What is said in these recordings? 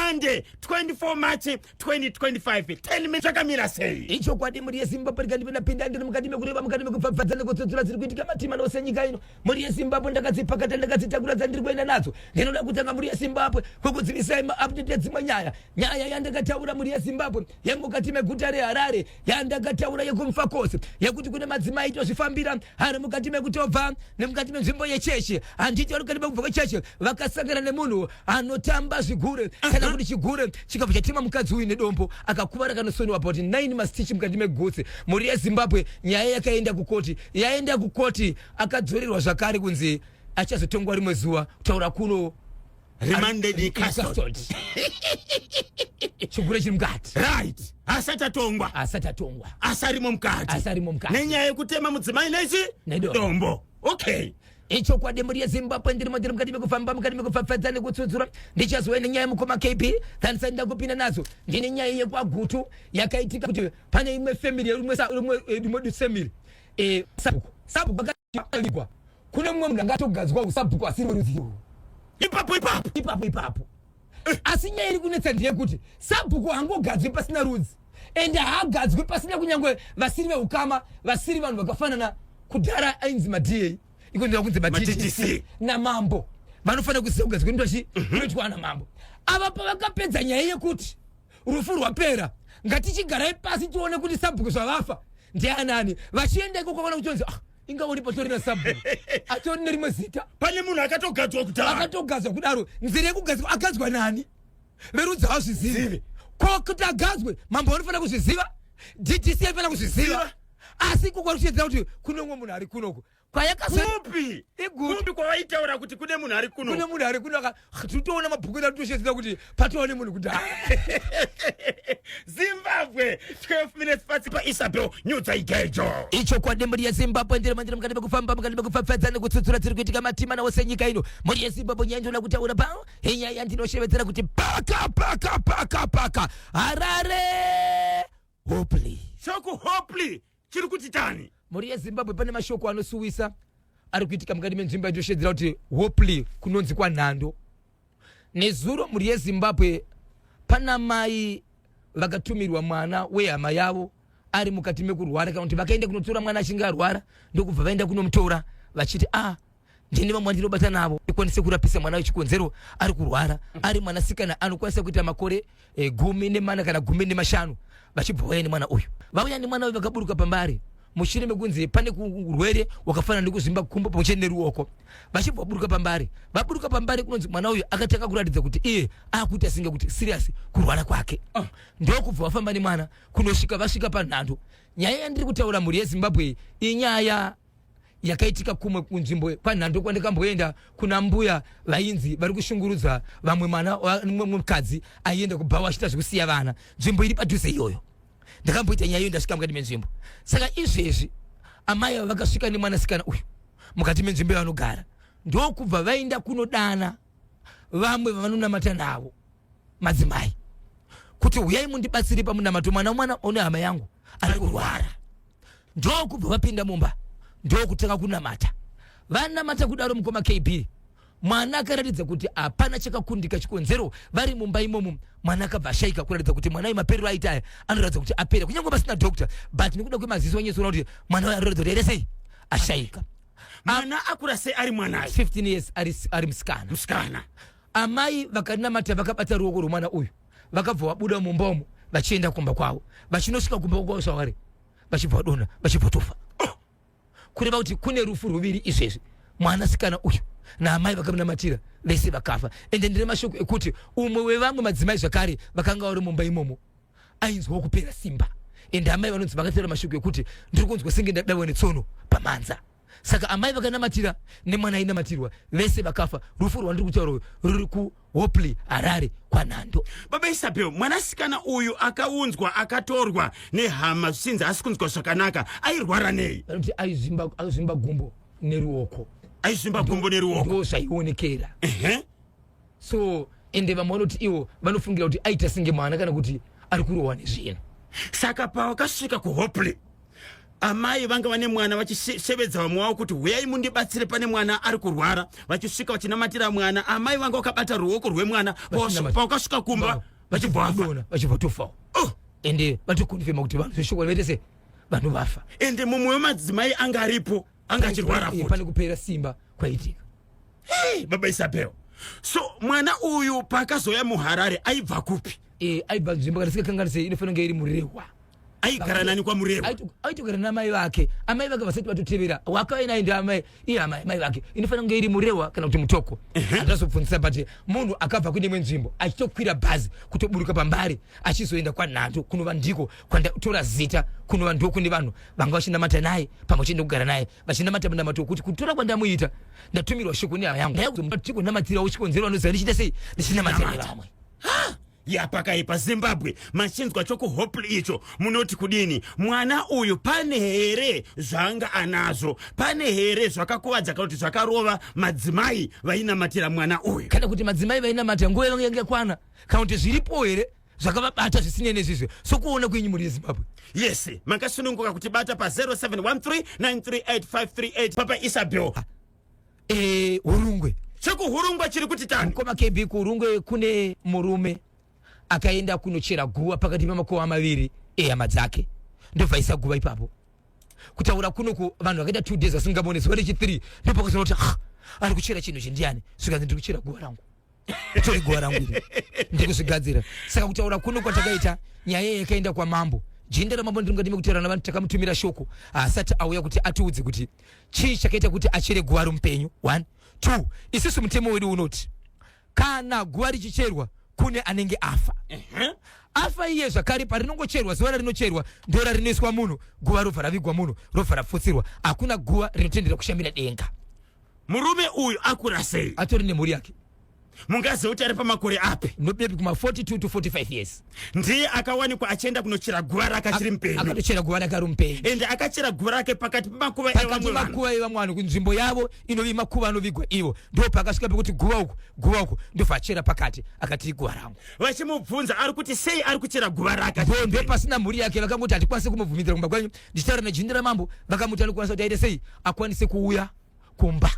Monday 24 March 2025. Tell me chakamira sei. Icho kwadi muri yeZimbabwe kandi pinda ndiri mukati mekureba mukati mekufafadzana kutsutsura ziri kuitika matima nose nyika ino. Muri yeZimbabwe ndakadzipakata ndakadzitakura dzandiri kuenda nadzo. Ndinoda kutanga muri yeZimbabwe kokudzivisa update dzimwe nyaya yandakataura muri yeZimbabwe yemukati meguta reHarare yandakataura yekumfa kose yekuti kune madzimai tozvifambira ari mukati mekutobva nemukati menzvimbo yecheche handiti vari mukati mekubva kwecheche vakasangana nemunhu anotamba zvigure kana kuti chigure chikabva chatima mukadzi uyu nedombo akakuvara kanosoniwa about 9 mastichi mukati megotsi. Muri yeZimbabwe nyaya yakaenda kukoti yaenda kukoti akadzorerwa zvakare kunzi achazotongwa rimwe zuva kutaura kuno remanded custody. Chigure chiri mukati Right. Asatatongwa asarimo mukati nenyaya yekutema mudzimai nedombo. Okay. Icho kwadi muri yeZimbabwe ndiri mukati mekufamba mukati mekufafadza nekutsutsura ndichazova nenyaya yemukoma KP tandisaenda kupinda nazo ndine nyaya yekwagutu yakaitika kuti pane imwe family rimwe family sabhuku akaikwa kune mumwe munhu angatogadzwa usabhuku asiri weruzivo ipapo asi nyaya iri kunetsa ndeyekuti sabhuku hangogadzwi pasina rudzi ende haagadzwi pasina kunyangwe vasiri veukama vasiri vanhu vakafanana kudhara ainzi maDA ikondera kunzi maDTC namambo vanofanira kuziva kugadzwa ndochi kunoitwa namambo. Ava pavakapedza nyaya yekuti rufu rwapera ngatichigarai pasi tione kuti sabhuku zvavafa ndianani vachienda ikoko vana kutonzi inga uri patori na sabhuku atori nerimwe zita pane munhu akatogadzwa kudaro nzira yekugadzwa agadzwa nani verudzi havazvizivi ko kuti agadzwe mambo anofanira kuzviziva DTC anofanira kuzviziva asi kokwari kuchiedzera kuti kune umwe munhu ari kunoko kwayakakupi kwawaitaura kuti kune munhu ari kuno titoona mabhuku edu toshedzera kuti patoone munhu kudhaya. Zimbabwe 12 minutes pasi paIsabel nyudza igejo. Icho kwadi muri yeZimbabwe ndiri mukati mekufamba mukati mekufafadza nekutsutsura dziri kuitika matima nawose nyika ino. Muri yeZimbabwe nyaya ndinoda kutaura pano inyaya ndinoshevedzera kuti paka Harare hopefully shoko hopefully chiri kuti tani. Muri yeZimbabwe pane mashoko anosuwisa ari kuitika mukati menzvimbo inoshedzera kuti hopefully kunonzi kwanhando. Nezuro muri yeZimbabwe pana mai vakatumirwa mwana wehama yavo ari mukati mekurwara kana kuti vakaenda kunotora mwana achinge arwara ndokubva vaenda kunomutora vachiti ndine vamwe ndinobata navo ikwanise kurapisa mwana wechikonzero ari kurwara ari mwanasikana anokwanisa kuita makore 14 kana 15 vachibva vauya nemwana uyu vauya nemwana uyu vakaburuka pambari mushure mekunzi pane urwere wakafanana nekuzvimba kumbo pamwe neruoko vachibva vaburuka pambari kunonzi mwana uyu akatanga kuratidza kuti iye akuita singa kuti serious kurwara kwake ndokubva vafamba nemwana kunosvika vasvika panhando. Nyaya yandiri kutaura muri yeZimbabwe inyaya yakaitika kumwe kunzvimbo kwanhando kwandakamboenda kuna mbuya vainzi vari kushungurudza vamwe mwana mumwe mukadzi aienda kubva wachita zvekusiya vana nzvimbo iri padhuze iyoyo. Ndakamboita nyaya iyo ndasvika mukati menzvimbo saka izvezvi amai ava vakasvika nemwanasikana uyu mukati menzvimbo yavanogara ndokubva vaenda kunodana vamwe vavanonamata navo madzimai kuti uyai mundibatsire pamunamato mwana one hama yangu ari kurwara. Ndokubva vapinda mumba ndokutanga kunamata vanamata kudaro mukoma KB mwana akaratidza kuti hapana chakakundika chikonzero vari mumba imomo mwana akabva ashaika kuratidza kuti mwana maperero aita aya anoratidza kuti apera kunyange pasina doctor but nekuda kwemaziso wanyesoona kuti mwana uyu anoratidza kuti here sei ashaika. Mwana akura sei ari mwana 15 years ari musikana. Amai vakanamata vakabata ruoko rwomwana uyu vakabva vabuda mumba umo vachienda kumba kwavo vachinosvika kumba kwavo zvawari vachibva vadonha vachibva tofa kureva kuti kune rufu ruviri izvezvi mwanasikana uyu naamai vakamunamatira vese vakafa. Ende ndine mashoko ekuti umwe wevamwe madzimai zvakare vakanga vari mumba imomo ainzwawo kupera simba ende amai vanonzi vakataura mashoko ekuti ndiri kunzwa senge ndadaiwa netsono pamanza. Saka amai vakanamatira nemwana ainamatirwa vese vakafa. Rufu rwandiri kutaura ruri kuhopefully Harare kwanhando. Baba Isabel mwanasikana uyu akaunzwa akatorwa nehama zvisinzi asi kunzwa zvakanaka airwara nei? Vanoti aizvimba gumbo neruoko. Ndo zvaionekera. So ende vamwe vanoti ivo vanofungira kuti aita senge mwana kana kuti ari kurohwa nezvinhu. Saka pavakasvika kuhopefully amai vanga vane mwana vachishevedza vamwe wavo kuti huyai mundibatsire pane mwana ari kurwara, vachisvika vachinamatira mwana. Amai vanga vakabata ruoko rwemwana, pakasvika kumba vachibva tofawo. Ende vatokonfema kuti vanhu zveshoko vetese vanhu vafa. Ende mumwe wemadzimai anga aripo anga achirwara futi. Pane kupera simba kwaitika. Baba Isabel, so mwana uyu pakazoya muHarare aibva kupi? Aibva nzvimbo kana sikakanganise inofanira kunge iri Murewa. Aigara nani kwa Murewa? Aitogara namai vake. Amai vake vasati vatotevera. Wakaenda enda amai, amai vake. Inofanira kunge iri Murewa kana kuti Mutoko. Andazopfunisa bati munhu akabva kune imwe nzvimbo achitokwira bhazi kutoburuka pambari achizoenda kwaNhando kunova ndiko kwandatora zita kunova ndiko kune vanhu vanga vachinamata naye pamwe chende kugara naye vachinamata munamato kuti kutora kwandamuita ndatumirwa shoko nehama yangu ndikunamatira uchikonzerwa noziva ndichita sei ndichinamatira nevamwe. Yapakaipa Zimbabwe machinzwa chokuHopley icho munoti kudini? Mwana uyu pane here zvanga anazo, pane here zvakakuvadza kana kuti zvakarova madzimai vainamatira mwana uyu? Kana kuti madzimai vainamatira nguva yange yakwana kana kuti zviripo here zvakavabata zvisinei nezvizvo sokuona kwenyu muri Zimbabwe? Yes, makasununguka kuti bata pa 0713938538 Papa Isabel. Hurungwe chekuhurungwe chiri kuti tani mukoma KB kuhurungwe kune murume akaenda kunochera guva pakati pamakomo maviri ehama dzake ndobvaisa guva ipapo kutaura kunoku vanhu vakaita 2 days vasingamone zuva rechi3 ndopakazoona kuti ari kuchera chinhu chindiani svikanzi ndiri kuchera guva rangu tori guva rangu iri ndiri kuzvigadzira. Saka kutaura kuno kwatakaita nyaya yakaenda kwamambo jenda ramambo ndingadime kutaura navanhu takamutumira shoko asati auya kuti atiudze kuti chii chakaita kuti achere guva romupenyu. 1 2 isusu mutemo wedu unoti kana guva richicherwa kune anenge afa. Afa iye zvakare parinongocherwa zuva rarinocherwa ndo rarinoiswa munhu guva robva ravigwa munhu robva rafutsirwa. Hakuna guva rinotendera kushambira denga. Murume uyu akura sei? Atori nemhuri yake. Mungaziva kuti ari pamakore api? Nobebi kuma 42 to 45 years. Ndiye akawanikwa achienda kunochera guva rake achiri mupenyu. Akatochera guva rake ari mupenyu. Ende akachera guva rake pakati pemakuva evamwe vanhu. Makuva evamwe vanhu kunzvimbo yavo inovi makuva anovigwa ivo. Ndo pakasvika pekuti guva uku ndobva achera pakati akati guva rangu. Vachimubvunza ari kuti sei ari kuchera guva rake. Ndo pasina mhuri yake vakangoti hatikwanisi kumubvumidzira kumba kwanyu. Ndichitaura nejinda ramambo vakamuti anokwanisa kuti aite sei akwanise kuuya kumba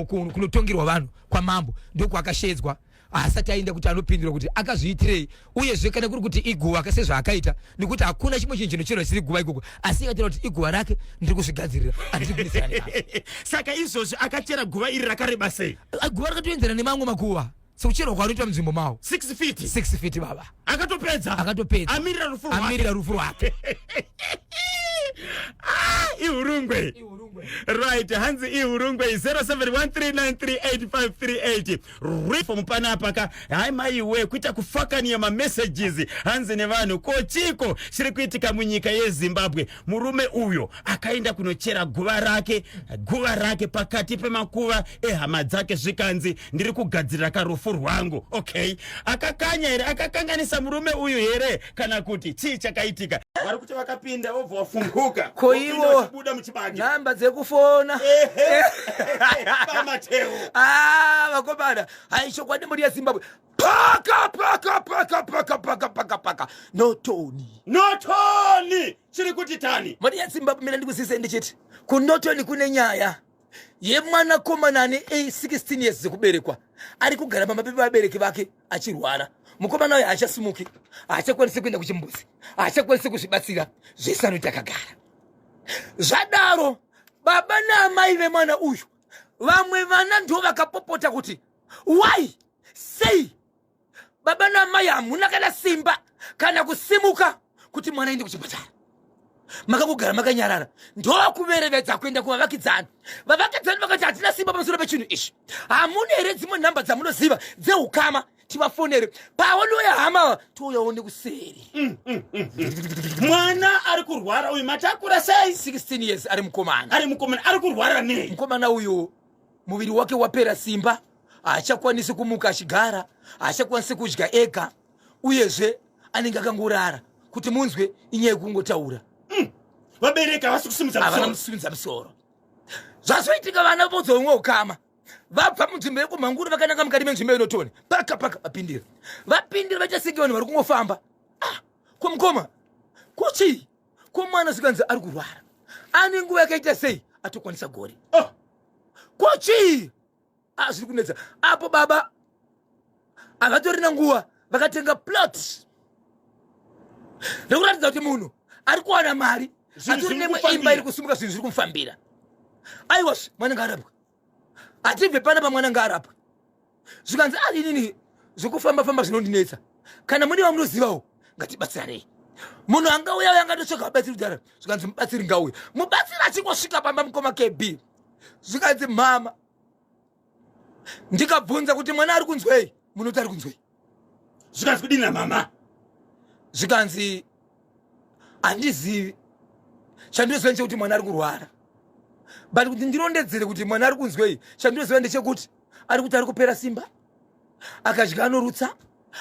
kunotongerwa vanhu kwamambo ndokwakashedzwa asati aenda kuti anopindura kuti akazviitirei uyezve kana kuri kuti iguva sezvaakaita nekuti hakuna chimwe chinhu chinocherwa chiri guva ikoko asi akataura kuti iguva rake ndiri kuzvigadzirira handiri kunesana naye. Saka izvozvi akachera guva iri rakareba sei? Guva rakatoenzera nemamwe makuva sekucherwa kwaanoitwa munzvimbo mavo 6 feet baba akatopedza amirira rufu rwake. Ihurungwe right hanzi ihurungwe 0713938538 rifo mupana paka hai maiwe kuita kufakania mamessages hanzi nevanhu kochiko chiri kuitika munyika yeZimbabwe. Murume uyo akaenda kunochera guva rake pakati pemakuva ehama dzake zvikanzi ndiri kugadzirira karufu rwangu. Okay, akakanya here akakanganisa murume uyu here kana kuti chii chakaitika? Vari kuti vakapinda vobva vafunguka koivo buda muchibage namba dzekufona pamateo vakomana haishokwadi muri yeZimbabwe paka notoni chiri kuti tani muri yeZimbabwe. Mina ndikusise ndichiti kunotoni kune nyaya yemwana komana ane 16 years dzekuberekwa ari kugara pamapepe abereki vake achirwara. Mukomana uyu haachasimuki, haachakwanisi kuenda kuchimbuzi, haachakwanisi kuzvibatsira, zvese anoti akagara. Zvadaro baba naamai vemwana uyu vamwe vana ndo vakapopota kuti why sei baba naamai hamuna kana simba kana kusimuka kuti mwana aende kuchipatara. Makangogara makanyarara ndokuverevedza kuenda kuvavakidzani. Vavakidzani vakati hatina simba pamusoro pechinhu ichi. Hamuna here dzimwe nhamba dzamunoziva dzeukama tivafonere paonoya hama touyaone kuseri. Mwana ari kurwara uyu matakura sei? 16 years ari mukomana ari kurwara nei? Mukomana uyu muviri wake wapera simba, haachakwanisi kumuka achigara, haachakwanisi kudya ega, uyezve anenge akangorara kuti munzwe inyaya yekungotaura. Vabereka vasi kusimudza musoro. Zvazoitika vana vodzomwe ukama vabva munzvimbo yekumhanguru vakananga mukati menzvimbo inotoni paka vapindira vaita senge vanhu vari kungofamba. Komukoma kuchii komwana zvikanzi ari kurwara ani nguva yakaita sei atokwanisa gori. Oh, Kochi zviri kunetsa apo baba avatorina nguva vakatenga plot rekuratidza kuti munhu ari kuwana mari atori nemwe imba iri kusumuka zvinhu zviri kumufambira. Aiwazve mwana ngaarapwe atibve pana pamwana ngaarapwe zvikanzi ari inini zvokufamba-famba zvinondinetsa kana mudiwa munozivawo ngatibatsiranei. Munhu angauya uya angatotsvaga mubatsiri kudhara zvikanzi mubatsiri ngauye mubatsiri achingosvika pamba mukoma KB zvikanzi mama ndikabvunza kuti mwana ari kunzwei munoti ari kunzwei zvikanzi kudini namama zvikanzi handizivi chandinoziva ndechekuti mwana ari kurwara but kuti ndirondedzere kuti mwana ari kunzwei chandinoziva ndechekuti ari kuti ari kupera simba akadya anorutsa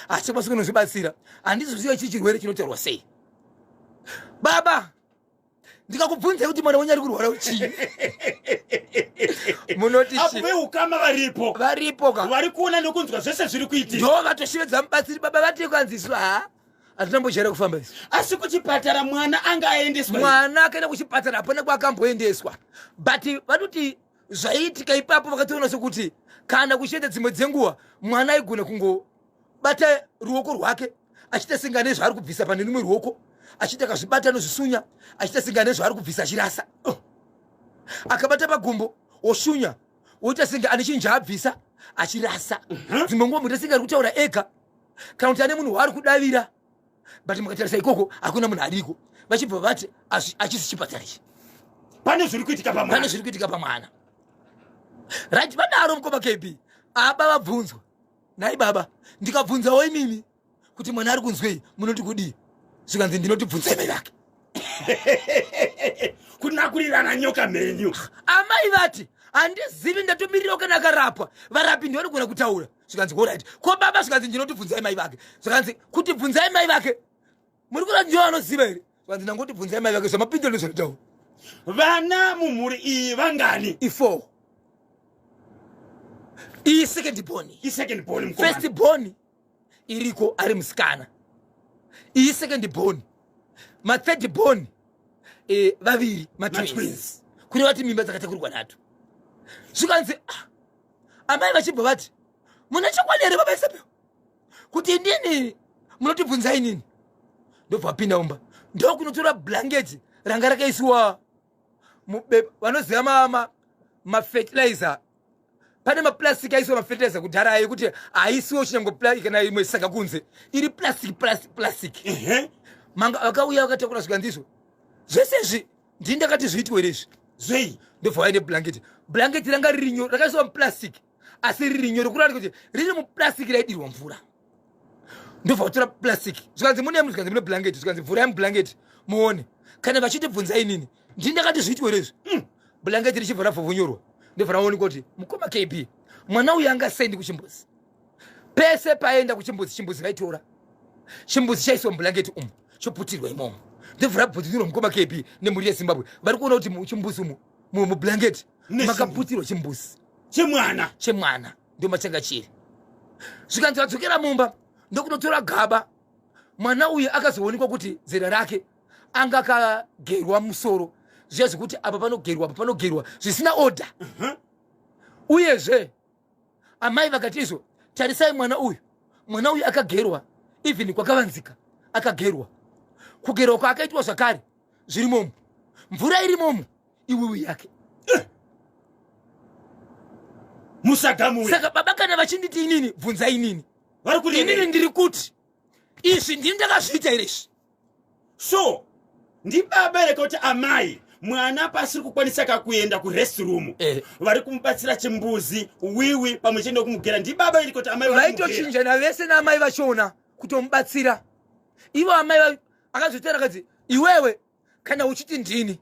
achikwanisa kunozvibatsira handizoziva ichi chirwere chinotaurwa sei. Baba ndikakubvunzai kuti mwana wenyu ari kurwara uchii munoti apo veukama varipo ka vari kuona nekunzwa zvese zviri kuitika ndo vatoshevedza mubatsiri baba vatekanziswa hatinambojaira kufamba isu. asi kuchipatara mwana anga aendeswa mwana akaenda kuchipatara hapana kwakamboendeswa but vanoti zvaiitika ipapo vakatoona sokuti kana kuchienda dzimwe dzenguva mwana aigona kungobata ruoko rwake achiita singa nezvaari kubvisa pane rumwe ruoko achiita kazvibata nozvisunya achiita singa nezvaari kubvisa achirasa akabata pagumbo oshunya oita singa ane chinhu chaabvisa achirasa dzimwe nguva muita singa ari kutaura ega kana kuti ane munhu waari kudavira but mukatarisa ikoko hakuna munhu ariko vachibva vati achisi chipatara ichi pane zviri kuitika pamwana right. Vadaro mukoma KB aba vabvunzwa nai baba ndikabvunzawo imimi kuti mwana ari kunzwei munoti kudii zvikanzi ndinotibvunzai mai vake kunakurirana nyoka mhenyu. Amai vati handizivi ndatomirira kana akarapwa varapi ndivo vanogona kutaura zvikanzi alright ko baba zvikanzi ndinotibvunzai mai vake zvikanzi kuti bvunzai mai vake muri kuda ndivo vanoziva here zvikanzi nangotibvunzai mai vake zvamapindiro nezvanotaura. Vana mumhuri iyi vangani? i4 iyi second born first born iriko ari musikana iyi second born third born vaviri matwins kune vati mimba dzakatakurwa nato zvikanzi amai vachibva vati muna chokwadi here baba isapewo kuti ndini munotibvunzai nini ndobva vapinda umba ndokunotora blanketi ranga rakaisiwa vanoziva mafertilizer pane maplastic aisiwa mafertilizer kudhara yekuti haisiwo chinangokana imwe saka kunze iri plastic manga vakauya vakatakura zvikanzizvo zvese izvi ndini ndakati zviitwe rezvi zvei ndobva vaine blanketi ranga riri rakaisiwa muplastic asi riri nyoro kurati kuti riri muplastic raidirwa mvura ndobva vatora plastic zvikanzi mune zvikanzi mune blanketi zvikanzi mvura yemublanketi muone kana vachitibvunzai nini ndini ndakati zviitwe rezvi blanketi richibva rabva vonyorwa ndobva raoneka kuti mukoma KB mwana uyu angasendi kuchimbuzi pese paenda kuchimbuzi vaitora chimbuzi chaiswa mublanketi umu choputirwa imomo ndobva rabvunzirwa mukoma KB nemhuri yeZimbabwe vari kuona kuti muchimbuzi umu mublanketi makaputirwa chimbuzi chemwana ndio machanga chiri zvikanzi vadzokera mumba ndokunotora gaba mwana uyu akazoonekwa kuti zera rake anga akagerwa musoro zviya zvekuti apa panogerwa zvisina order uyezve amai vakati izvo tarisai mwana uyu akagerwa even kwakavanzika akagerwa kugerwa kwaakaitwa zvakare zviri momo mvura iri momo iwiwi yake musagamuwe saka baba kana vachinditi inini bvunzai inini inini ndiri kuti izvi ndini ndakazviita here izvi so ndibaba reka kuti amai mwana pasiri kukwanisa kakuenda kurestroom vari kumubatsira chimbuzi wiwi pamwe chende kumugera ndibaba iri kuti amai vaitochinjana vese naamai vachona kutomubatsira ivo amai akazotera akati iwewe kana uchiti ndini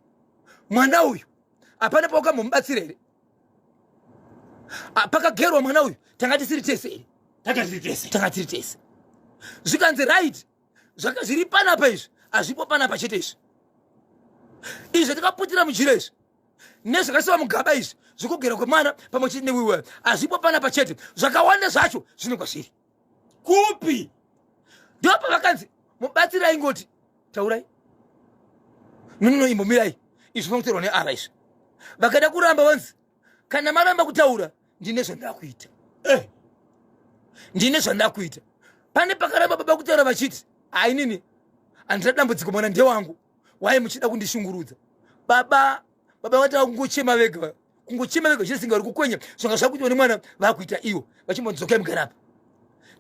mwana uyu hapana paukambomubatsira here pakagerwa mwana uyu tanga tisiri tese here tanga tiri tese zvikanzi right zviri panapa izvi hazvipo panapa chete izvi izvi tikaputira mujira izvi nezvakasiwa mugaba izvi zvokugera kwemwana pamwe chete newiwe hazvipo panapa chete zvakawanda zvacho zvinonga zviri kupi ndopa vakanzi mubatsira ingoti taurai nono imbomirai izvinotorwa neara izvi vakada kuramba wanzi kana maramba kutaura ndine zvandakuita ndine zvandakuita pane pakaramba baba kutaura vachiti ainini andira dambudziko mwana ndewangu wai muchida kundishungurudza baba vatava kungochema vega chisinga uri kukwenya zvanga zvakuitwa nemwana vakuita iwo vachimbodzokai mugarapa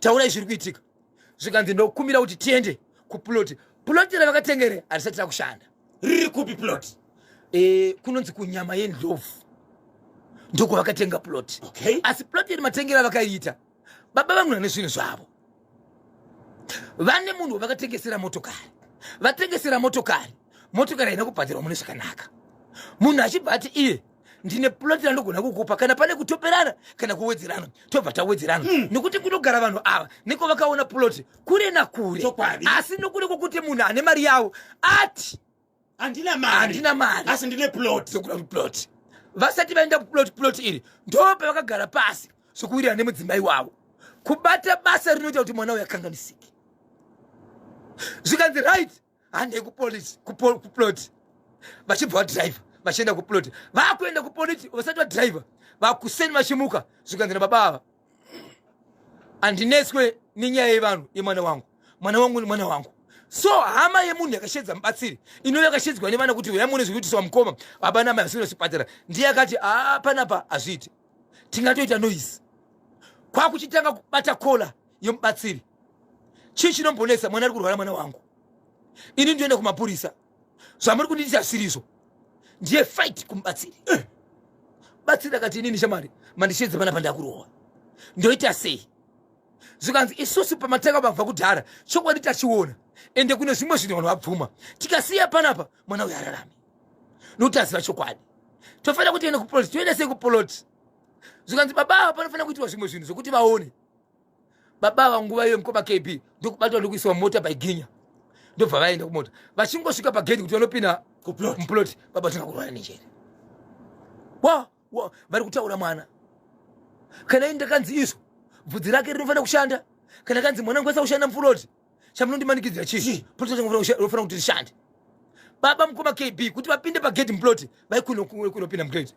taurai zviri kuitika zvikanzi ndokumbira kuti tiende kuploti ravakatengere harisati rakushanda riri kupi plot kunonzi kunyama yendlovu ndoko vakatenga plot Okay. asi plot iri matengero avakaiita baba vamwe nezvinhu zvavo vane munhu vakatengesera motokari haina kubhadhirwa mune zvakanaka munhu achibva ati iye ndine ploti randogona kukupa kana pane kutoperana kana kuwedzerana tobva tawedzerana nekuti kunogara vanhu ava niko vakaona ploti kure nakure Chokwadi. asi nokuri kwokuti munhu ane mari yavo ati handina mari asi ndine plot plot vasati vaenda kuplot iri ndo pavakagara pasi sokuwirira nemudzimai wavo kubata basa rinoita kuti mwana uyu akanganisike zvikanzi right handei kuplot vachibva vadhiraivha vachienda kuplot vakuenda kupoliti vasati vadhiraivha vakuseni vachimuka zvikanzi nababa ava handineswe nenyaya yevanhu yemwana wangu ni mwana wangu so hama yemunhu yakashedza mubatsiri inova yakashedzwa nevana kuti yamune zvikuitiswa mukoma baba namai vasino chipatara ndiye akati panapa hazviiti tingatoita noise kwakuchitanga kubata kola yomubatsiri chii chinombonesa mwana ari kurwara mwana wangu ini ndoenda kumapurisa zvamuri kundiitisa zvirizvo ndiye fight kumubatsiri batsiri akati inini shamari mandishedza panapa ndakurohwa ndoita sei zvikanzi isusu pamatanga vabva kudhara chokwadi tachiona ende kune zvimwe zvinhu vanhu vabvuma tikasiya panapa mwana uyu ararame nokuti aziva chokwadi tofanira kuti ende kuploti toenda sei kuploti zvikanzi baba ava panofanira kuitiwa zvimwe zvinhu zvokuti vaone baba ava nguva iyo mukoma kp ndokubatwa ndokuisiwa mota paiginya ndobva vaenda kumota vachingosvika pagedhi kuti vanopinda muploti baba tingakurwara nenjere vari kutaura mwana kana ini ndakanzi izvo bvudzi rake rinofanira kushanda kana kanzi mwana ngwesa kushanda mupuloti chamunondimanikidzira chii ploti rinofana kuti rishande baba mukoma kb kuti vapinde pagedhi mupuloti vaikunopinda mugedhi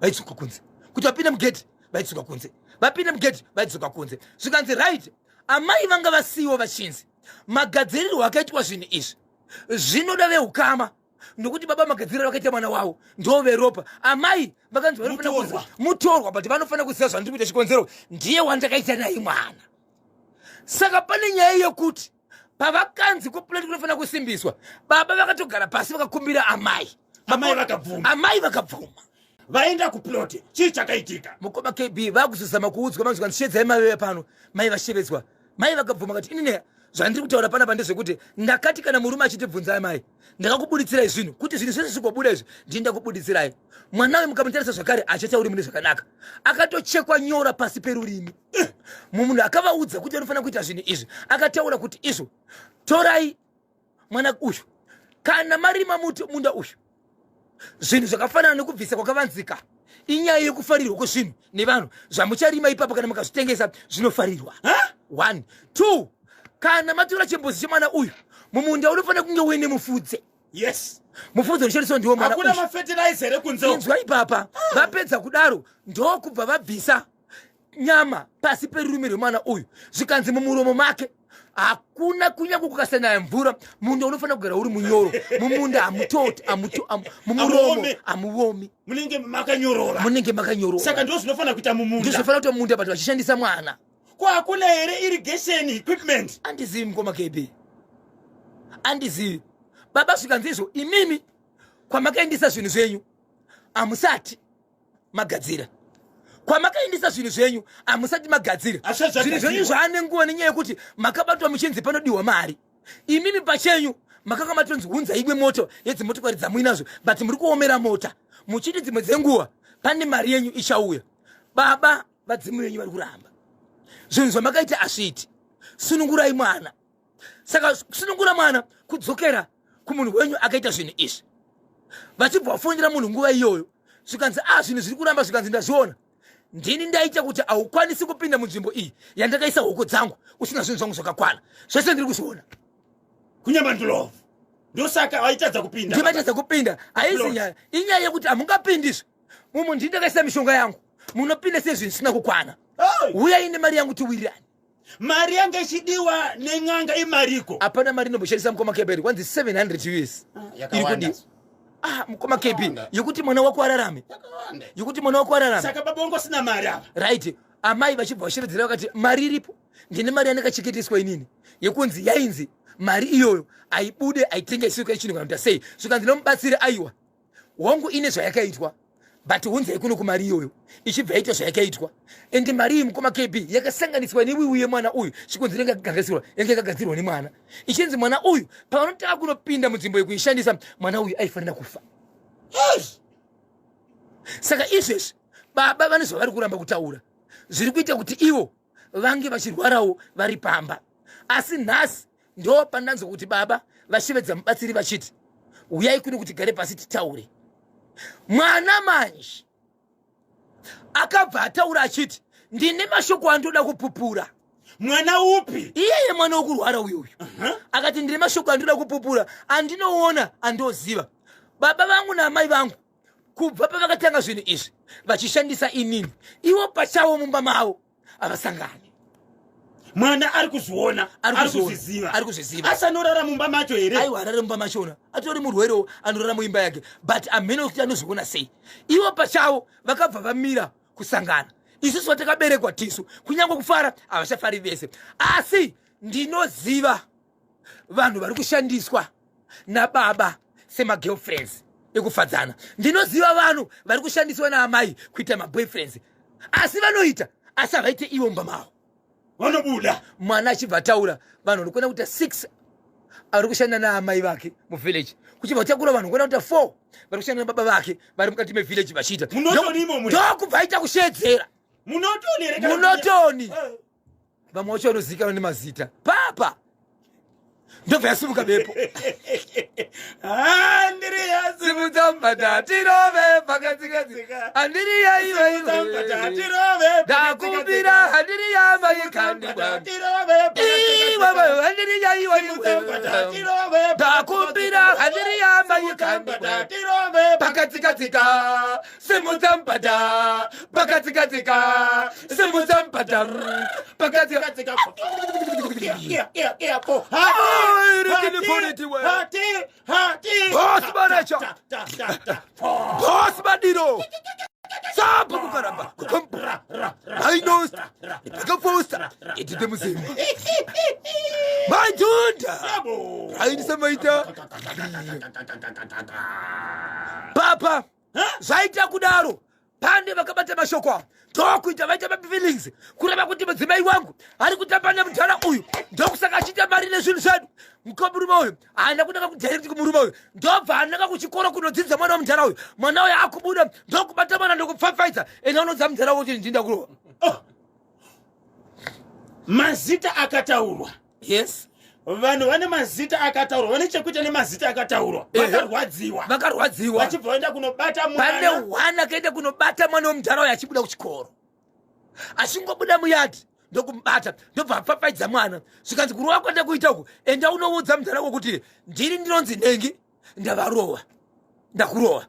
vaitsuka kunze kuti vapinde mugedhi vaitsuka kunze vapinde mugedhi vaitsuka kunze zvikanzi right amai vanga vasiyiwo vachinzi magadzirirwo akaitwa zvinhu izvi zvinoda veukama nokuti baba magadziriro vakaita mwana wavo ndoveropa amai vakanzi vanofana mutorwa but vanofanira kuziva zvandiri kuita chikonzero ndiye wandakaita naye mwana saka pane nyaya yekuti pavakanzi kuploti kunofanira kusimbiswa baba vakatogara pasi vakakumbira amai vakabvuma vaenda kuploti chii chakaitika mukoma kb vakuzozama kuudzwa manzwa shedzai maveve pano mai vashevedzwa mai vakabvuma kati inini zvandiri kutaura panapa ndezvekuti ndakati kana murume achitibvunzai mai ndakakubuditsirai zvinhu kuti zvinhu zvese zvikobuda izvi ndini ndakubuditsirai mwana uyu mukamutarisa zvakare achatauri mune zvakanaka akatochekwa nyora pasi perurimi munhu akavaudza kuti anofanira kuita zvinhu izvi akataura kuti izvo torai mwana uyu kana marima munda uyu zvinhu zvakafanana nekubvisa kwakavanzika inyaya yekufarirwa kwezvinhu nevanhu zvamucharima ipapo kana mukazvitengesa zvinofarirwa 1 2 kana matora chimbuzi chemwana uyu mumunda unofanira kunge uine mufudze yes mufudze unoshandiswa ndiwo mwana hakuna mafertilizer ekunze inzwa ipapa vapedza kudaro ndokubva vabvisa nyama pasi perurimi rwemwana uyu zvikanzi mumuromo make hakuna kunyange kukasanaya mvura munda unofanira kugara uri munyoro mumunda hamutoti mumuromo hamuomi munenge makanyorora saka ndo zvinofanira kuita mumunda mumunda but vachishandisa mwana ko hakuna here irrigation equipment andizivi mukoma kb andizivi baba zvikanzi izvo imimi kwamakaendesa zvinhu zvenyu hamusati magadzira kwamakaendesa zvinhu zvenyu hamusati magadzira zvinhu zvenyu zvaane nguva nenyaya yekuti makabatwa muchinzi panodiwa mari imimi pachenyu makanga matonzi hunza imwe moto yedzimotokari dzamuinazvo but muri kuomera mota muchiti dzimwe dzenguva pane mari yenyu ichauya baba vadzimu venyu vari kuramba zvinhu zvamakaita hazviiti sunungurai mwana saka sunungura mwana kudzokera kumunhu wenyu akaita zvinhu izvi vachibva vafonera munhu nguva iyoyo zvikanzi zvinhu zviri kuramba zvikanzi ndazviona ndini ndaita kuti haukwanisi kupinda munzvimbo iyi yandakaisa hoko dzangu usina zvinhu zvangu zvakakwana zvese ndiri kuzviona kunyama ndilova ndosaka waitadza kupinda ndimatadza kupinda haisi nyaya inyaya yekuti hamungapindizve mumu ndindakaisa mishonga yangu munopinda sezvinhu zvisina kukwana uya ine mari yangu tiwirirani mari yanga ichidiwa nen'anga imariko hapana mari inomboshandisa mukoma keberi kwanzi 700 US iri kudi mukoma kebi yekuti mwana wako ararame yekuti mwana wako ararame saka baba wangu asina mari apa right amai vachibva vashiredzera vakati mari iripo ndine mari yanakachiketiswa inini yekunzi yainzi mari iyoyo aibude aitengeswe ichinhu kana kuti sei saka ndinomubatsire aiwa wangu ine zvayakaitwa but hunzai kuno kumari iyoyo ichibva yaitwa zvayakaitwa ende mari iyi mukoma kb yakasanganiswa newiwi yemwana uyu chikunzi yange yakagadzirwa nemwana ichinzi mwana uyu pavanotaka kunopinda munzvimbo yekuishandisa mwana uyu aifanira kufa saka izvezvi baba vane zvavari kuramba kutaura zviri kuita kuti ivo vange vachirwarawo vari pamba asi nhasi ndo pandanzwa kuti baba vashevedza mubatsiri vachiti uyai kuno kuti gare pasi titaure mwana manje akabva ataura achiti ndine mashoko andoda kupupura mwana upi iyeye mwana wokurwara uyuyu akati ndine mashoko andoda kupupura andinoona andoziva baba vangu naamai vangu kubva pavakatanga zvinhu izvi vachishandisa inini ivo pachavo mumba mavo havasangani mwana ari kuzviona ari kuzviziva asi anorara mumba macho here aiwa arare mumba machona atori murwerewo anorara muimba yake but amene kuti anozviona sei ivo pachavo vakabva vamira kusangana isusu vatakaberekwa tisu kunyange kufara havachafari vese asi ndinoziva vanhu vari kushandiswa nababa semagirlfriends ekufadzana ndinoziva vanhu vari kushandiswa naamai kuita maboyfriends asi vanoita asi havaite ivo mumba mavo vanobuda mwana achibva ataura vanhu vanokona kuita 6 ari kushanda naamai vake muvhillaji kuchibva kutakura vanhu vanokona kuita 4 vari kushanda nababa vake vari mukati mevhillaji vachiita ndokubva aita kushedzera munotoni vamwe vacho vanozivikanwa nemazita papa ndobva yasimuka bepo ndiriyasimutsambatatinobe pakatsikadzika handiri yaiwaiwdakumbira handiri yamaikandiwahandiri yaiwaidakumbira handiri yamaikandiwa pakatsikadzika simutsambata pakatsikadzika simutsambata pakatsikadzika Boss manager, boss badiro, sabu kukaramba, kukampra, rhinos, ipakafosta, itite muzimu. Majunda, rhini samaita. Papa, zaita kudaro, pande vakabata mashoko. Tokuita vaita mafeelings kureva kuti mudzimai wangu ari kutambana mutara uyu ndokusaka achita mari nezvinhu zvedu mukomburume uyu haana kunaka kudirekti kumurume uyu ndobva anaka kuchikoro kunodzidza mwana wamutara uyu mwana uyu akubuda ndokubata mwana ndokupfapfaidza ena unodza mutara uyu kuti ndinda kurova mazita akataurwa yes vanhu vane mazita akataurwa vane chekuita nemazita akataurwa vakarwadziwa vachibva vaenda kunobata mwana pane wana akaenda kunobata mwana womutara uyu achibuda kuchikoro achingobuda muyadhi ndokumubata ndobva apfapfaidza mwana zvikanzi kurova kwanda kuita uku enda unoudza mutara wako kuti ndiri ndinonzi nhengi ndavarova ndakurova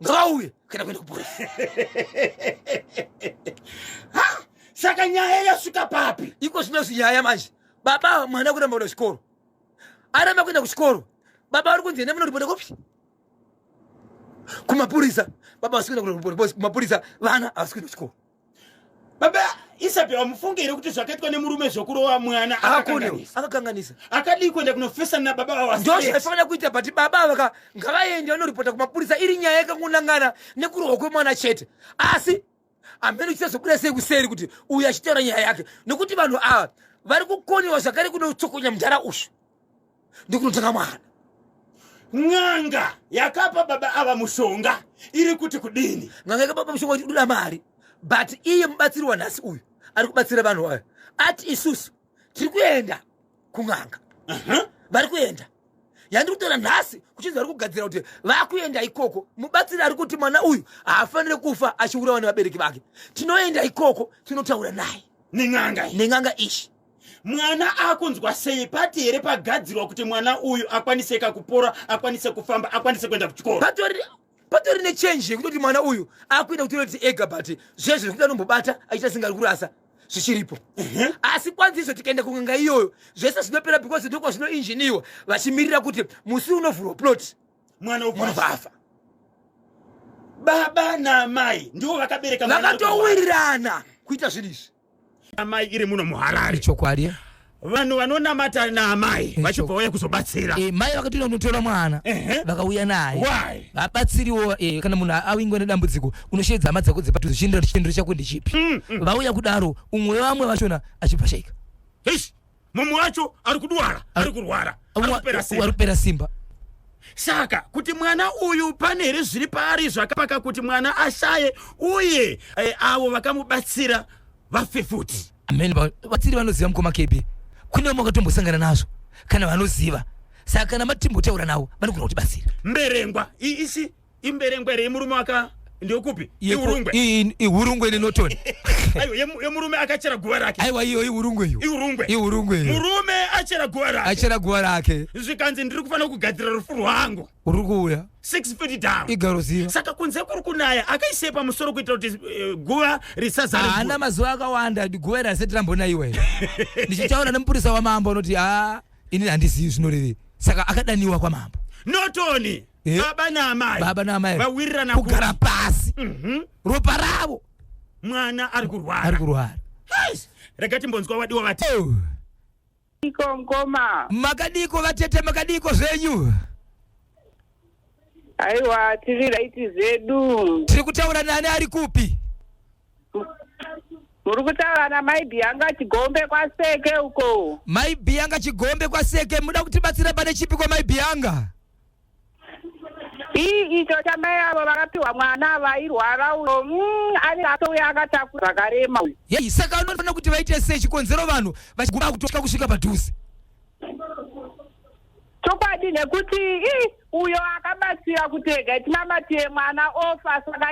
ngavauye kuenda kuenda kupolisi saka nyaya yasvika papi iko zvinozvi nyaya manje baba mwana kuramba kuenda kuchikoro aramba kuenda kuchikoro baba vari kunzi enda munoripoda kopi kumapurisa baba vasi kuenda kumapurisa vana havasi kuenda kuchikoro baba isapi vamufungire kuti zvakaitwa nemurume zvokurova mwana akakanganisa akadii kuenda kunofesana nababa vavo ndo zvaifanira kuita but baba vaka ngavaende vanoripota kumapurisa iri nyaya yakangonangana nekurohwa kwemwana chete asi ambeni uchita zvobuda sei kuseri kuti uyu achitaura nyaya yake nekuti vanhu ava vari kukoniwa zvakare kunotsokonya mudhara ushu ndikunotanga mwana n'anga yakapa baba ava mushonga iri kuti kudini n'anga yakapa mushonga kuti duda mari but iye mubatsiri wanhasi uyu ari kubatsira vanhu ava ati isusu tiri kuenda kun'anga vari kuenda yandiri kutaura nhasi kuchinzi vari kugadzira kuti vakuenda ikoko mubatsiri ari kuti mwana uyu haafaniri kufa achiurawa nevabereki vake tinoenda ikoko tinotaura naye nen'anga nen'anga ishi mwana akunzwa sei pati here pagadzirwa kuti mwana uyu akwanise kupora, akwanise kufamba, akwanise kuenda kuchikoro. Patori nechange kuti mwana uyu akuita kuti roti ega but zveshe zvekuti anombobata achita singa kurasa zvichiripo. Asi kwanziso tikaenda kunganga iyoyo zvese zvinopera because ndiko zvinoinjiniwa vachimirira kuti musi unovhurwa plot mwana upafa. Baba na mai ndiwo vakabereka mwana. Vakatowirirana kuita zvinizvi. Amai iri muno muHarare. Chokwadi. Vanhu vanonamata naamai vachibva vauya kuzobatsira. Mai vakatoenda kunotora mwana vakauya naye. Vabatsiriwo kana munhu awingwa nedambudziko unoshedza hama dzako dzepadhuze chindiro chako ndechipi. Vauya kudaro umwe wamwe vachona achipashika. Mumwe wacho ari kudwara, ari kurwara, arikupera simba. Saka kuti mwana uyu pane here zviri paari zvakapaka kuti mwana ashaye uye avo vakamubatsira vafe futi. Amen. Vatsiri vanoziva mukoma KB. Kune vamwe vakatombosangana nazvo kana vanoziva. Saka kana matimbotaura nawo vanogona kutibatsira. Mberengwa isi imberengwa ere murume waka ndiokupi? Iurungwe. Iurungwe nenotoni. Ayo yemurume akachera guwa rake. Aiwa iyo iurungwe iyo. Iurungwe. Murume achera guwa rake. Achera guwa rake. Zvikanzi ndiri kufanira kugadzira rufu rwangu. Urikuuya 6 feet down. Igaroziva. Saka kunze kuri kunaya akaisepa musoro kuitira kuti guwa risazara. Ana mazuva akawanda guwa raseti rambona iwe. Ndichitaura nemupurisa wamambo unoti ini handizivi zvinoreve. Saka akadaniwa kwa mambo. Notoni. Baba na amai vawirirana kugara pasi. Ropa ravo mwana ari kurwara. Rega timbonzwa wadiwa vati. Ngoma. Makadiko vatete makadiko zvenyu. Aiwa tiri right zedu. Tiri kutaura nani ari kupi? Muri kutaura na Mai Bianga Chigombe kwa Seke uko. Mai Bianga Chigombe kwa Seke muda kutibatsira pane chipi kwa Mai Bianga? Icho chamai avo vakapiwa mwana vairwara uyo ari atouya akatakura zvakarema. Yei saka unofanira kuti vaite sei chikonzero vanhu vachiguma kutoka kusvika padhuze. Chokwadi nekuti uyo akabatsira kutega tinamatire mwana ofa saka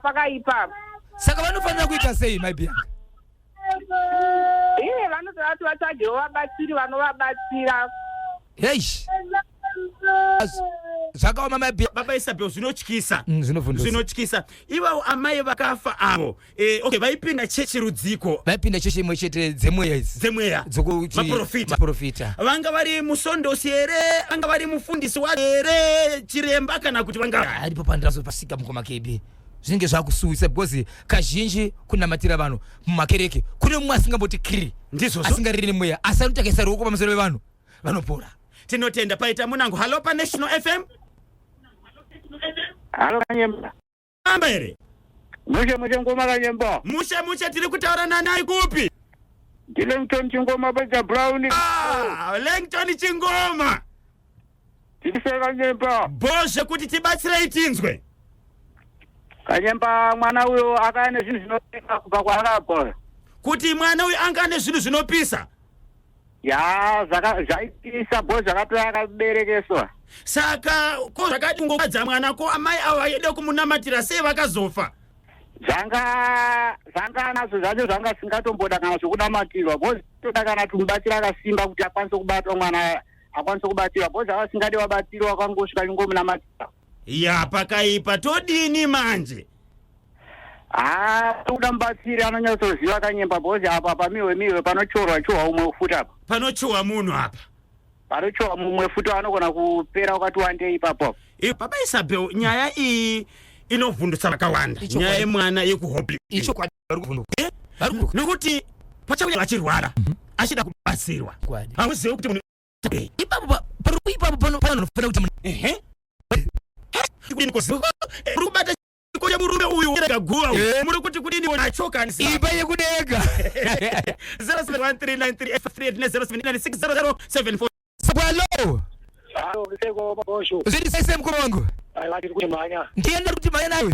pakaipa. Saka vanofanira kuita sei Mai Bianga? Vanozi vati vatsvagewo vabatsiri vanovabatsira. Heish. Zvakaoma Mai Bianga. Baba Isabel zvinotyisa. Zvinotyisa. Ivo amai vakafa avo. Okay, vaipinda chechi rudziko. Vaipinda chechi imwe chete dzemweya idzi. Dzemweya. Dzokuti maprofita. Vanga vari musondosi here, vanga vari mufundisi here, chiremba kana kuti vanga aripo pandirazo pasika mukoma KB. Zvinenge zvakusuwisa because kazhinji kunamatira vanhu mumakereke kune mumwe asingamboti kiri ndizvo asingariri mweya asi anotakisa ruoko pamusoro vevanhu vanopora. Tinotenda paita munangu. Halo pa National FM. Halo Kanyemba. Amba here. Mushe ngoma Kanyemba. Mushe tiri kutaura nani kupi? Langton Chingoma Beta Brown. Langton Chingoma. Tise Kanyemba. Boshe kuti tibatsira itinzwe. Kanyemba mwana uyo akane zvinhu zvinopisa kubva kwaakapo. Kuti mwana uyo angane zvinhu zvinopisa. Ya zvaipisa bho zvakatoya akaberekeswa. Saka ko zvakati ngodza mwana ko amai ava yede kumunamatira sei vakazofa. Zvanga nazo zvacho zvanga singatomboda kana zvokunamatirwa bho toda kana tumubatsira akasimba kuti akwanise kubatwa mwana akwanise kubatsirwa bho zvavasingade wabatsirwa kwangosvika ningomunamatira. Ya pakaipa todini manje. Toda mubatsiri anonyatsoziva Kanyemba bhozi apa pamiwe panochorwa umwe ufuta apa. Panochowa munhu apa. Panochowa mumwe futa anogona kupera wakati wandei ipapo. Baba Isabel nyaya iyi inovhundutsa vakawanda. Nyaya yemwana yekuhope. Icho kwadi varikuvhunduka. Nokuti pachauya vachirwara achida kubatsirwa. Hauzivi kuti munhu ipapo panofanira kuti urikubata chikoya murume uyu rega guwa muri kuti kudini unachoka ni imba yekudega 071393F3 Sabalo. Seko babosho. Zindisese mkoma wangu. Aiwa tiri kumanya. Ndienda kuti manya nawe.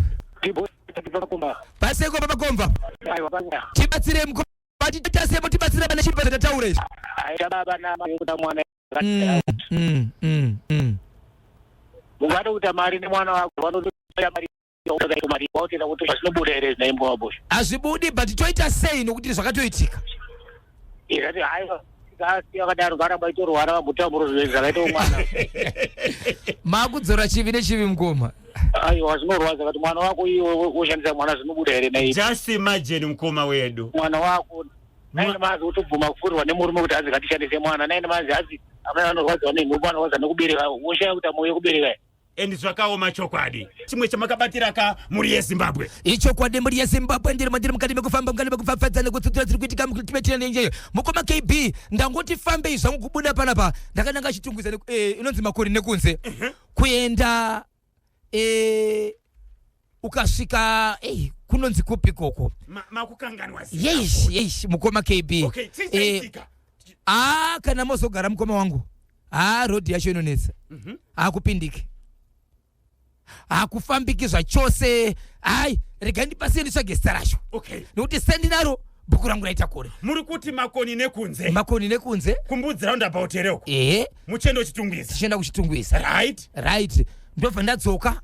Paseko baba komva. Aiwa banya. Tibatsire mkoma. Bati tasemo tibatsire bana chipa tataure. Aita baba na mama kuda mwana. Mungado utamari ni mwana wako vanotoya mari yokutamari wote na kuti zvinobuda here zinaimbo wabosho. Azvibudi but toita sei nokuti zvakatoitika. ikati hayi yakadaro gara baitorwara vamutamburudzwe zvakaita mwana makudzora chivi nechivi mukoma aiwa zvinorwadza kuti mwana wako iwe woshandisa mwana zvinobuda here nai just imagine mukoma wedu mwana wako naine mazi utobvuma kufurwa nemurume kuti azi ngatishandise mwana naine mazi azi amai anorwadza nenhumbu anorwadza nekubereka woshaya kuti amoye kubereka and zvakaoma chokwadi chimwe chamakabatira ka muri yeZimbabwe ichokwadi muri yeZimbabwe ndiri mukati mekufamba mukati mekufafadzana kutsutsura tiri kuitika mukutimetira nenjeyo mukoma KB ndangoti fambei zvangu kubuda panapa ndakananga chitungwiza inonzi makori nekunze kuenda ukasvika kunonzi kupi koko makukanganwa yes mukoma KB kana mozogara mukoma wangu rodi yacho inonetsa akupindike akufambiki zvachose regai ndipasiye nditsvage zita racho nekuti sendinaro bhuku rangu raita kure muri kuti makoni nekunze kumbudzi roundabout hereko muchendo chitungwisa tichenda kuchitungwisa right ndobva ndadzoka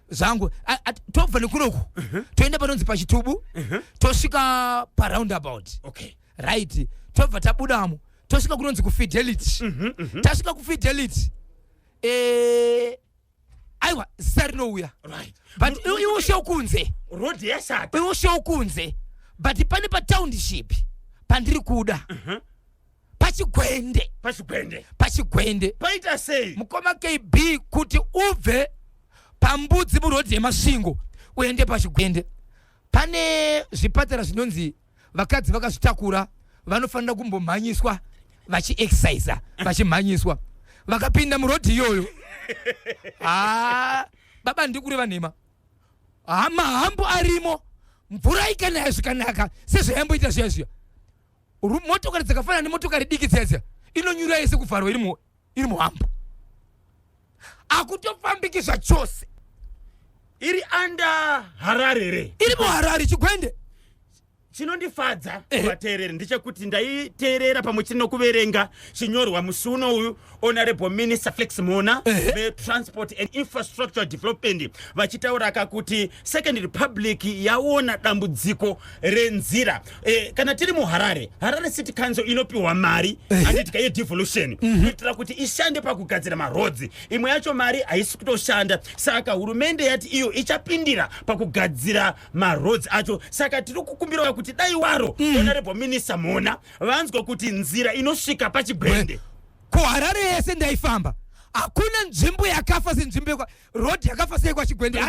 zvangu tobva nekunoku toenda panonzi pachitubu tosvika paroundabout right tobva tabudamo tosvika kunonzi kufidelity tasvika kufidelity aiwa zita rinouya but iwo shokunze road yashata iwo shokunze but pane patownship pandiri kuda pachigwende paita sei mukoma KB kuti ubve pambudzi murodhi yemasvingo uende pachigwende pane zvipatara zvinonzi vakadzi vakazvitakura vanofanira kumbomhanyiswa vachiexercisa vachimhanyiswa vakapinda murodhi iyoyo baba ndikureva nhema mahambo arimo mvura ikanaya zvikanaka sezvayamboita zviya motokari dzakafanana nemotokari diki dzedza inonyura yese kuvharwa iri muhambo akutofambiki zvachose iri anda Harare iri muHarare chigwende chinondifadza kuvateereri ndechekuti ndaiteerera pamwe chete nokuverenga chinyorwa musi uno uyu honorable minister Flex Mona vetransport and infrastructure development vachitaura kakuti second republic yaona dambudziko renzira kana tiri muHarare city council inopiwa mari anditika yedevolution kuitira kuti ishande pakugadzira marodzi imwe yacho mari haisi kutoshanda saka hurumende yati iyo ichapindira pakugadzira marodzi acho saka tiri kukumbira kuti dai waro honorable minister Mona vanzwa kuti nzira inosvika pachigwende kuHarare yese ndaifamba hakuna nzvimbo yakafa senzvimbo road yakafa sei kwachigwende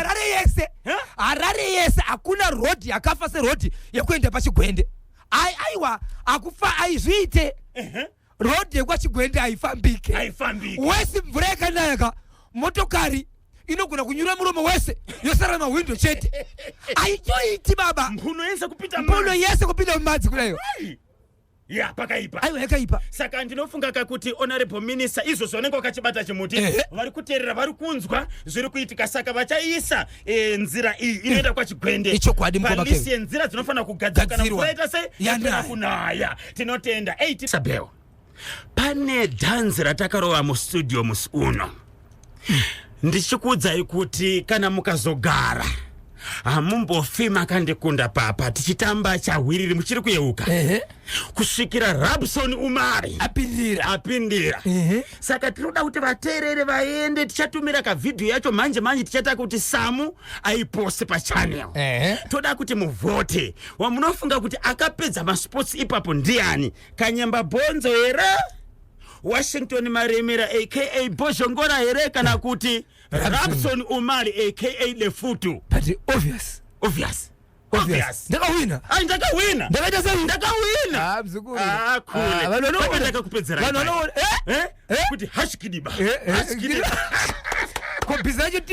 Harare yese hakuna road yakafa seroad yekuenda pachigwende aiwa akufa aizviite road yekwachigwende haifambike wese mvura yakanayaka motokari inogona kunyura muromo wese yosara mahwindo chete aichoiti baba mbuno yese kupinda mumadzi kudayo pakaipa aiwa yakaipa saka ndinofunga kakuti honorable minister izvo zvanenge wakachibata chimuti vari kuteerera vari kunzwa zviri kuitika saka vachaisa nzira iyi inoenda kwachigwende ichokwadi pamisi yenzira dzinofanira kugadzirwa kana mvura yaita sei yapera kunaya tinotenda sabeo pane dhanzi ratakarova mustudio musi uno ndichikuudzai kuti kana mukazogara hamumbofi makandikunda papa tichitamba chahwiriri muchiri kuyeuka kusvikira Rabson Umari apindira saka tinoda kuti vateerere vaende tichatumira kavhidhiyo yacho manje tichata kuti Samu aiposte pachannel toda kuti muvhote wamunofunga kuti akapedza masports ipapo ndiani Kanyamba Bonzo here Washington Maremera aka Bozhongora here kana kuti Rabson Umari aka Lefutu but obvious ndakawina ndakaita sei ndakawina mzukuru kule ndakakupedzera kuti hashkidiba Kobizaje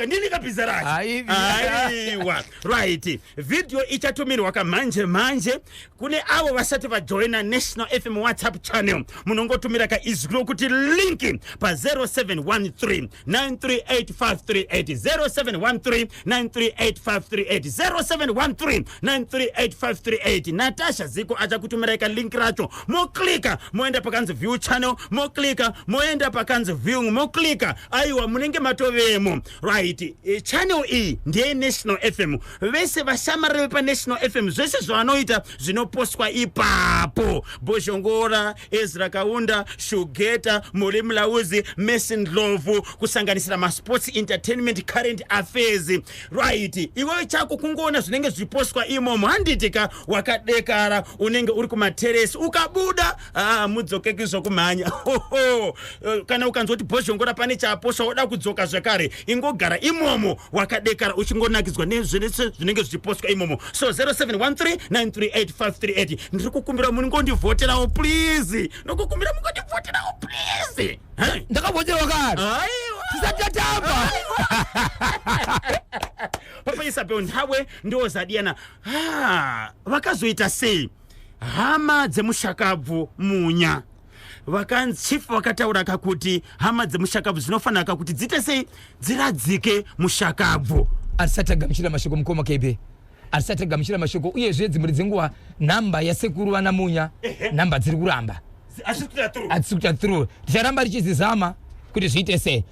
ndini kabizaraje aiwa right video ichatumirwa kamanje kune avo vasati vajoina National FM WhatsApp channel munongotumira ka izgro kuti link pa 0713 938538 0713 Natasha Ziko achakutumira ka link racho moklika moenda pakanzi view channel moklika moenda pakanzi viewing moklika aiwa apa munenge matovemo right. Channel E ndiye National FM. Vese vashamarire pa National FM zvese zvanoita zvinopostwa ipapo. Boshongora, Ezra Kaunda, Shugeta, Muri Mlauzi, Mason Love, kusanganisira ma sports, entertainment, current affairs right. Iwe chako kungoona zvinenge zvipostwa imomo handitika wakadekara unenge uri kumaterrace ukabuda mudzokekizwa kumhanya. Kana ukanzoti Boshongora pane chaposha woda kudzoka zvakare ingogara imomo wakadekara uchingonakidzwa nezvese zvinenge zvipostwa imomo. So 0713938538 ndiri kukumbira muningondivhoterawo please. Nokukumbira mungondivhoterawo please. Ndakavhoterawo kare. Tisatamba. Papa Isabel Nthawe ndozadiyana. Vakazoita sei hama dzemushakabvu munya vakanchifu vakataura kakuti hama dzemushakabvu dzinofanira kuti dzite sei dziradzike mushakabvu. Asatagamuchira mashoko mukoma kebe. Asatagamuchira mashoko uyezve dzimwe dzenguwa namba yasekuru vana munya namba dziri kuramba. Asikuta through. Ticharamba tichizizama kuti zviite sei.